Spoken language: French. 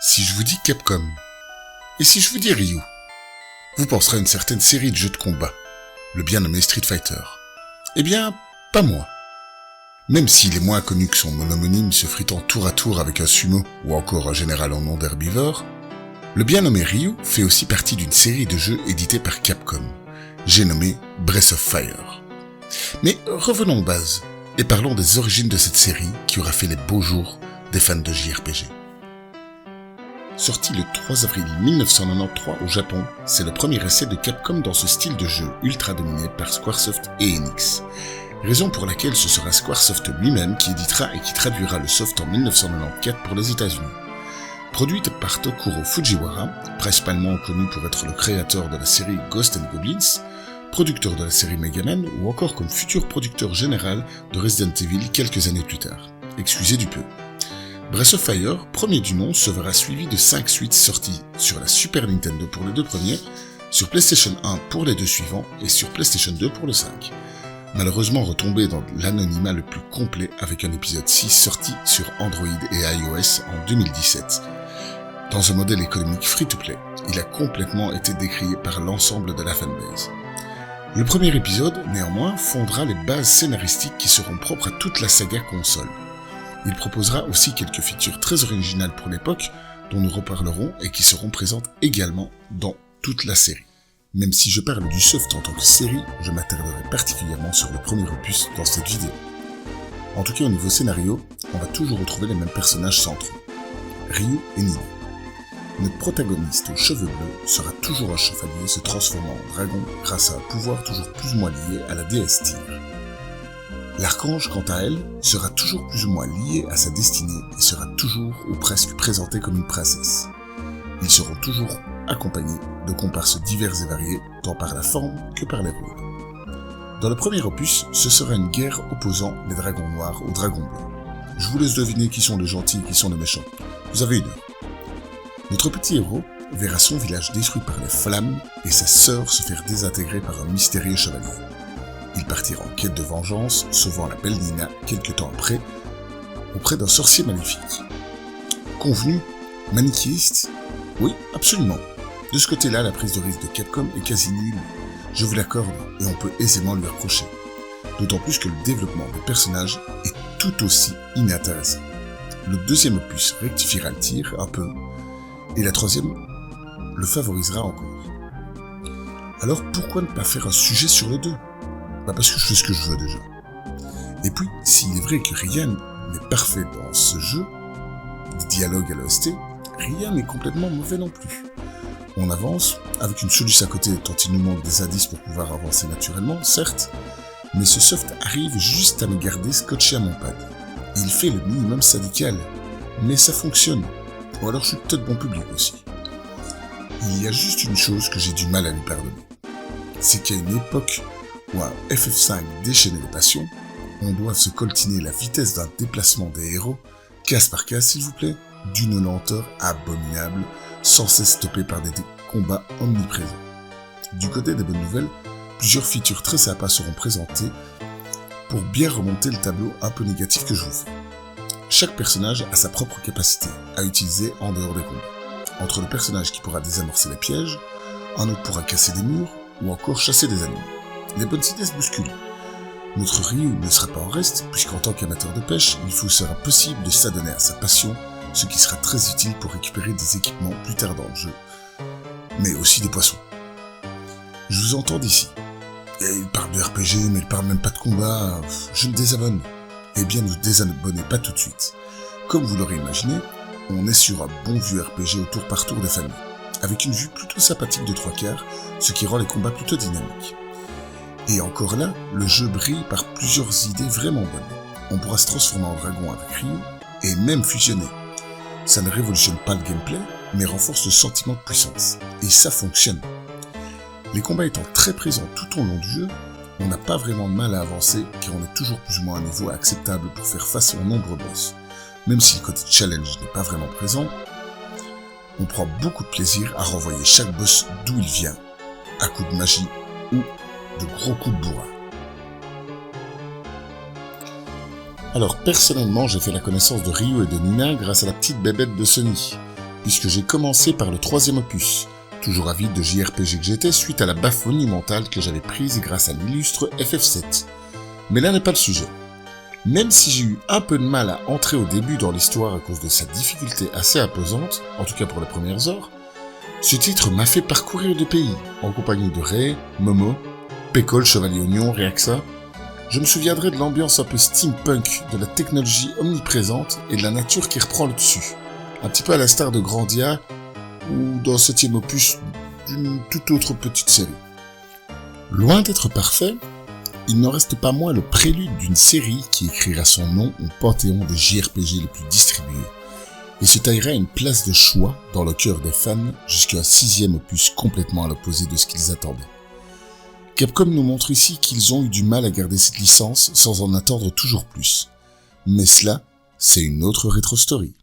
Si je vous dis Capcom, et si je vous dis Ryu, vous penserez à une certaine série de jeux de combat, le bien nommé Street Fighter. Eh bien, pas moi. Même s'il est moins connu que son homonyme se fritant tour à tour avec un sumo ou encore un général en nom d'herbivore, le bien nommé Ryu fait aussi partie d'une série de jeux édités par Capcom, j'ai nommé Breath of Fire. Mais revenons aux bases, et parlons des origines de cette série qui aura fait les beaux jours des fans de JRPG. Sorti le 3 avril 1993 au Japon, c'est le premier essai de Capcom dans ce style de jeu ultra dominé par Squaresoft et Enix. Raison pour laquelle ce sera Squaresoft lui-même qui éditera et qui traduira le soft en 1994 pour les États-Unis. Produite par Tokuro Fujiwara, principalement connu pour être le créateur de la série Ghosts and Goblins, producteur de la série Mega Man ou encore comme futur producteur général de Resident Evil quelques années plus tard. Excusez du peu. Breath of Fire, premier du nom, se verra suivi de 5 suites sorties sur la Super Nintendo pour les 2 premiers, sur PlayStation 1 pour les 2 suivants et sur PlayStation 2 pour le 5. Malheureusement retombé dans l'anonymat le plus complet avec un épisode 6 sorti sur Android et iOS en 2017. Dans un modèle économique free-to-play, il a complètement été décrié par l'ensemble de la fanbase. Le premier épisode, néanmoins, fondera les bases scénaristiques qui seront propres à toute la saga console. Il proposera aussi quelques features très originales pour l'époque, dont nous reparlerons et qui seront présentes également dans toute la série. Même si je parle du soft en tant que série, je m'attarderai particulièrement sur le premier opus dans cette vidéo. En tout cas au niveau scénario, on va toujours retrouver les mêmes personnages centraux, Ryu et Nina. Notre protagoniste aux cheveux bleus sera toujours un chevalier se transformant en dragon grâce à un pouvoir toujours plus ou moins lié à la déesse Tyr. L'archange, quant à elle, sera toujours plus ou moins lié à sa destinée et sera toujours ou presque présentée comme une princesse. Ils seront toujours accompagnés de comparses divers et variés, tant par la forme que par les rôles. Dans le premier opus, ce sera une guerre opposant les dragons noirs aux dragons bleus. Je vous laisse deviner qui sont les gentils et qui sont les méchants. Vous avez une heure. Notre petit héros verra son village détruit par les flammes et sa sœur se faire désintégrer par un mystérieux chevalier. Il partira en quête de vengeance, sauvant la belle Nina quelque temps après, auprès d'un sorcier maléfique. Convenu, manichéiste? Oui, absolument. De ce côté-là, la prise de risque de Capcom est quasi nulle. Je vous l'accorde, et on peut aisément lui reprocher. D'autant plus que le développement des personnages est tout aussi inintéressant. Le deuxième opus rectifiera le tir un peu, et la troisième le favorisera encore. Alors pourquoi ne pas faire un sujet sur les deux? Parce que je fais ce que je veux déjà. Et puis, s'il est vrai que rien n'est parfait dans ce jeu, des dialogues à l'OST, rien n'est complètement mauvais non plus. On avance, avec une soluce à côté tant il nous manque des indices pour pouvoir avancer naturellement, certes, mais ce soft arrive juste à me garder scotché à mon pad. Il fait le minimum syndical, mais ça fonctionne. Ou alors je suis peut-être bon public aussi. Il y a juste une chose que j'ai du mal à lui pardonner. C'est qu'à une époque où un FF5 déchaînait les passions, on doit se coltiner la vitesse d'un déplacement des héros, case par case s'il vous plaît, d'une lenteur abominable, sans cesse stoppée par des combats omniprésents. Du côté des bonnes nouvelles, plusieurs features très sympas seront présentées pour bien remonter le tableau un peu négatif que je vous fais. Chaque personnage a sa propre capacité à utiliser en dehors des combats. Entre le personnage qui pourra désamorcer les pièges, un autre pourra casser des murs ou encore chasser des animaux. Les bonnes idées se bousculent. Notre Ryu ne sera pas en reste, puisqu'en tant qu'amateur de pêche, il vous sera possible de s'adonner à sa passion, ce qui sera très utile pour récupérer des équipements plus tard dans le jeu, mais aussi des poissons. Je vous entends d'ici. Et il parle de RPG, mais il parle même pas de combat, je me désabonne. Eh bien, ne vous désabonnez pas tout de suite. Comme vous l'aurez imaginé, on est sur un bon vieux RPG au tour par tour des familles, avec une vue plutôt sympathique de 3/4, ce qui rend les combats plutôt dynamiques. Et encore là, le jeu brille par plusieurs idées vraiment bonnes. On pourra se transformer en dragon avec Ryu, et même fusionner. Ça ne révolutionne pas le gameplay, mais renforce le sentiment de puissance. Et ça fonctionne. Les combats étant très présents tout au long du jeu, on n'a pas vraiment de mal à avancer, car on est toujours plus ou moins à un niveau acceptable pour faire face aux nombreux boss. Même si le côté challenge n'est pas vraiment présent, on prend beaucoup de plaisir à renvoyer chaque boss d'où il vient, à coups de magie ou de gros coups de bourrin. Alors personnellement, j'ai fait la connaissance de Ryu et de Nina grâce à la petite bébête de Sony. puisque j'ai commencé par le 3e opus, toujours avide de JRPG que j'étais suite à la baffe monumentale que j'avais prise grâce à l'illustre FF7. Mais là n'est pas le sujet. Même si j'ai eu un peu de mal à entrer au début dans l'histoire à cause de sa difficulté assez imposante, en tout cas pour les premières heures, ce titre m'a fait parcourir des pays, en compagnie de Ray, Momo, Pécole, Chevalier Oignon, Reaxa. Je me souviendrai de l'ambiance un peu steampunk, de la technologie omniprésente et de la nature qui reprend le dessus. Un petit peu à l'instar de Grandia, ou dans le 7e opus d'une toute autre petite série. Loin d'être parfait, il n'en reste pas moins le prélude d'une série qui écrira son nom au panthéon des JRPG les plus distribués, et se taillera une place de choix dans le cœur des fans jusqu'à un 6e opus complètement à l'opposé de ce qu'ils attendaient. Capcom nous montre ici qu'ils ont eu du mal à garder cette licence sans en attendre toujours plus. Mais cela, c'est une autre rétro-story.